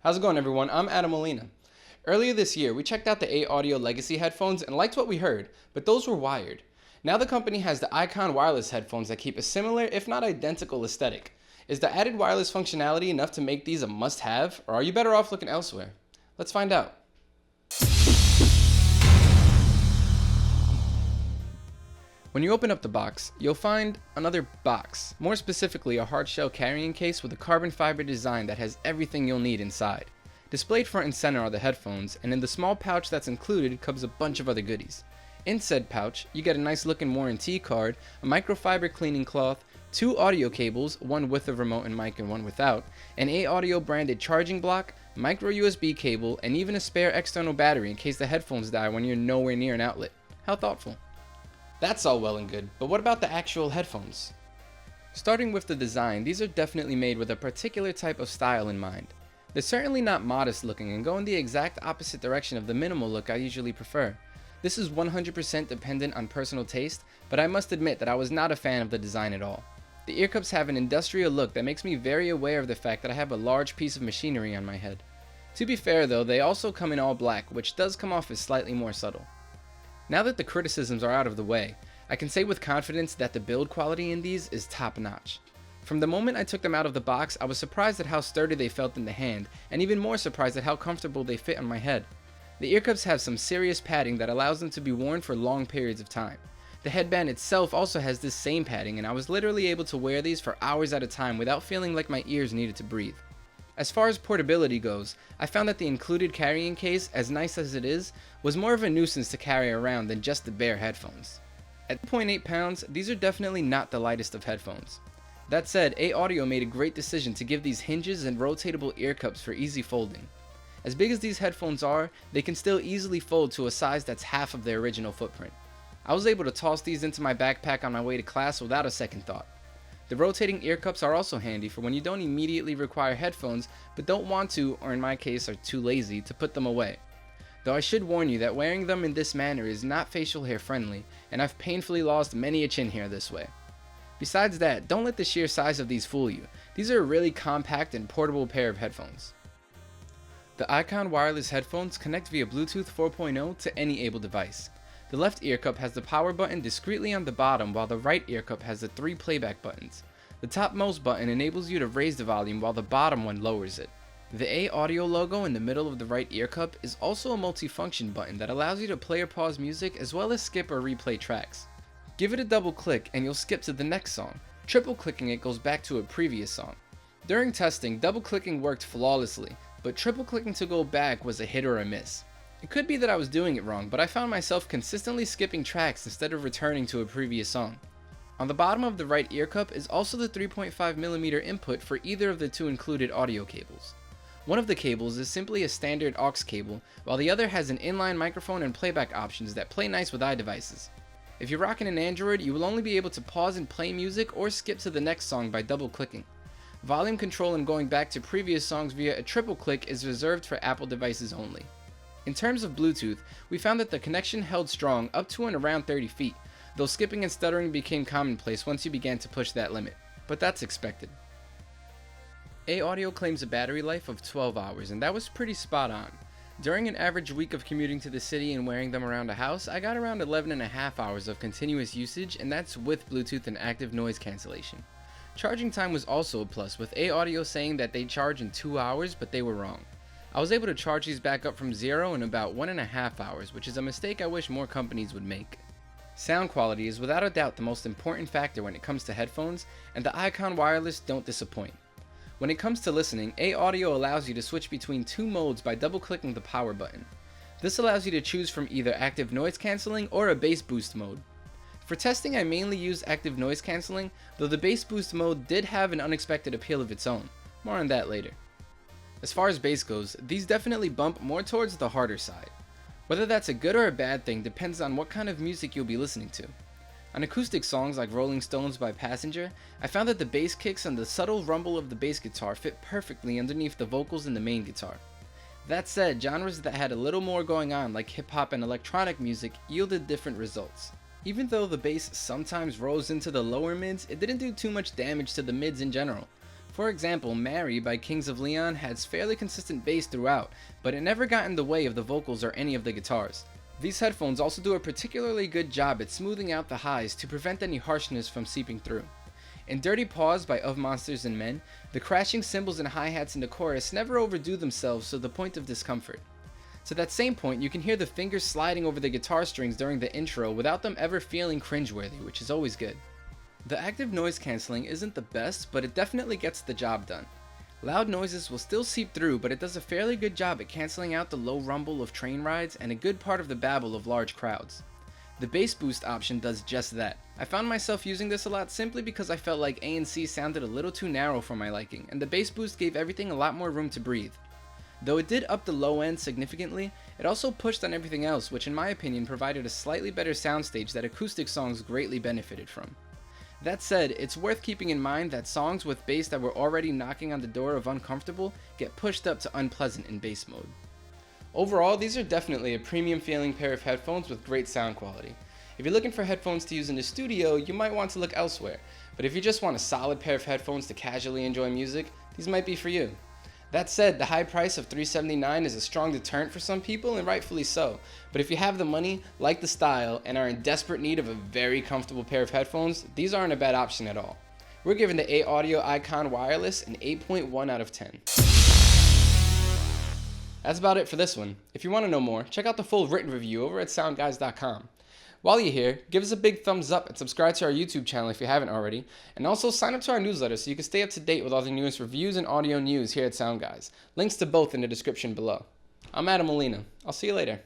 How's it going, everyone? I'm Adam Molina. Earlier this year, we checked out the A Audio Legacy headphones and liked what we heard, but those were wired. Now the company has the Icon wireless headphones that keep a similar, if not identical, aesthetic. Is the added wireless functionality enough to make these a must-have, or are you better off looking elsewhere? Let's find out. When you open up the box, you'll find another box, more specifically a hard shell carrying case with a carbon fiber design that has everything you'll need inside. Displayed front and center are the headphones, and in the small pouch that's included comes a bunch of other goodies. In said pouch, you get a nice looking warranty card, a microfiber cleaning cloth, 2 audio cables, one with a remote and mic and one without, an A Audio branded charging block, micro USB cable, and even a spare external battery in case the headphones die when you're nowhere near an outlet. How thoughtful. That's all well and good, but what about the actual headphones? Starting with the design, these are definitely made with a particular type of style in mind. They're certainly not modest looking and go in the exact opposite direction of the minimal look I usually prefer. This is 100% dependent on personal taste, but I must admit that I was not a fan of the design at all. The ear cups have an industrial look that makes me very aware of the fact that I have a large piece of machinery on my head. To be fair though, they also come in all black, which does come off as slightly more subtle. Now that the criticisms are out of the way, I can say with confidence that the build quality in these is top notch. From the moment I took them out of the box, I was surprised at how sturdy they felt in the hand, and even more surprised at how comfortable they fit on my head. The ear cups have some serious padding that allows them to be worn for long periods of time. The headband itself also has this same padding, and I was literally able to wear these for hours at a time without feeling like my ears needed to breathe. As far as portability goes, I found that the included carrying case, as nice as it is, was more of a nuisance to carry around than just the bare headphones. At 2.8 pounds, these are definitely not the lightest of headphones. That said, A Audio made a great decision to give these hinges and rotatable ear cups for easy folding. As big as these headphones are, they can still easily fold to a size that's half of their original footprint. I was able to toss these into my backpack on my way to class without a second thought. The rotating ear cups are also handy for when you don't immediately require headphones but don't want to, or in my case are too lazy, to put them away. Though I should warn you that wearing them in this manner is not facial hair friendly, and I've painfully lost many a chin hair this way. Besides that, don't let the sheer size of these fool you. These are a really compact and portable pair of headphones. The Icon wireless headphones connect via Bluetooth 4.0 to any able device. The left ear cup has the power button discreetly on the bottom, while the right ear cup has the 3 playback buttons. The topmost button enables you to raise the volume while the bottom one lowers it. The A Audio logo in the middle of the right ear cup is also a multifunction button that allows you to play or pause music as well as skip or replay tracks. Give it a double click and you'll skip to the next song. Triple clicking it goes back to a previous song. During testing, double clicking worked flawlessly, but triple clicking to go back was a hit or a miss. It could be that I was doing it wrong, but I found myself consistently skipping tracks instead of returning to a previous song. On the bottom of the right ear cup is also the 3.5mm input for either of the 2 included audio cables. One of the cables is simply a standard aux cable, while the other has an inline microphone and playback options that play nice with iDevices. If you're rocking an Android, you will only be able to pause and play music or skip to the next song by double clicking. Volume control and going back to previous songs via a triple click is reserved for Apple devices only. In terms of Bluetooth, we found that the connection held strong up to and around 30 feet, though skipping and stuttering became commonplace once you began to push that limit, but that's expected. A Audio claims a battery life of 12 hours, and that was pretty spot on. During an average week of commuting to the city and wearing them around the house, I got around 11.5 hours of continuous usage, and that's with Bluetooth and active noise cancellation. Charging time was also a plus, with A Audio saying that they charge in 2 hours, but they were wrong. I was able to charge these back up from 0 in about 1.5 hours, which is a mistake I wish more companies would make. Sound quality is without a doubt the most important factor when it comes to headphones, and the Icon wireless don't disappoint. When it comes to listening, A Audio allows you to switch between 2 modes by double-clicking the power button. This allows you to choose from either active noise cancelling or a bass boost mode. For testing, I mainly use active noise cancelling, though the bass boost mode did have an unexpected appeal of its own. More on that later. As far as bass goes, these definitely bump more towards the harder side. Whether that's a good or a bad thing depends on what kind of music you'll be listening to. On acoustic songs like Rolling Stones by Passenger, I found that the bass kicks and the subtle rumble of the bass guitar fit perfectly underneath the vocals in the main guitar. That said, genres that had a little more going on like hip hop and electronic music yielded different results. Even though the bass sometimes rose into the lower mids, it didn't do too much damage to the mids in general. For example, Mary by Kings of Leon has fairly consistent bass throughout, but it never got in the way of the vocals or any of the guitars. These headphones also do a particularly good job at smoothing out the highs to prevent any harshness from seeping through. In Dirty Paws by Of Monsters and Men, the crashing cymbals and hi-hats in the chorus never overdo themselves to the point of discomfort. To that same point, you can hear the fingers sliding over the guitar strings during the intro without them ever feeling cringeworthy, which is always good. The active noise cancelling isn't the best, but it definitely gets the job done. Loud noises will still seep through, but it does a fairly good job at cancelling out the low rumble of train rides and a good part of the babble of large crowds. The bass boost option does just that. I found myself using this a lot simply because I felt like A&C sounded a little too narrow for my liking, and the bass boost gave everything a lot more room to breathe. Though it did up the low end significantly, it also pushed on everything else, which in my opinion provided a slightly better soundstage that acoustic songs greatly benefited from. That said, it's worth keeping in mind that songs with bass that were already knocking on the door of uncomfortable get pushed up to unpleasant in bass mode. Overall, these are definitely a premium feeling pair of headphones with great sound quality. If you're looking for headphones to use in the studio, you might want to look elsewhere, but if you just want a solid pair of headphones to casually enjoy music, these might be for you. That said, the high price of $379 is a strong deterrent for some people, and rightfully so. But if you have the money, like the style, and are in desperate need of a very comfortable pair of headphones, these aren't a bad option at all. We're giving the A-Audio Icon Wireless an 8.1 out of 10. That's about it for this one. If you want to know more, check out the full written review over at SoundGuys.com. While you're here, give us a big thumbs up and subscribe to our YouTube channel if you haven't already, and also sign up to our newsletter so you can stay up to date with all the newest reviews and audio news here at SoundGuys. Links to both in the description below. I'm Adam Molina. I'll see you later.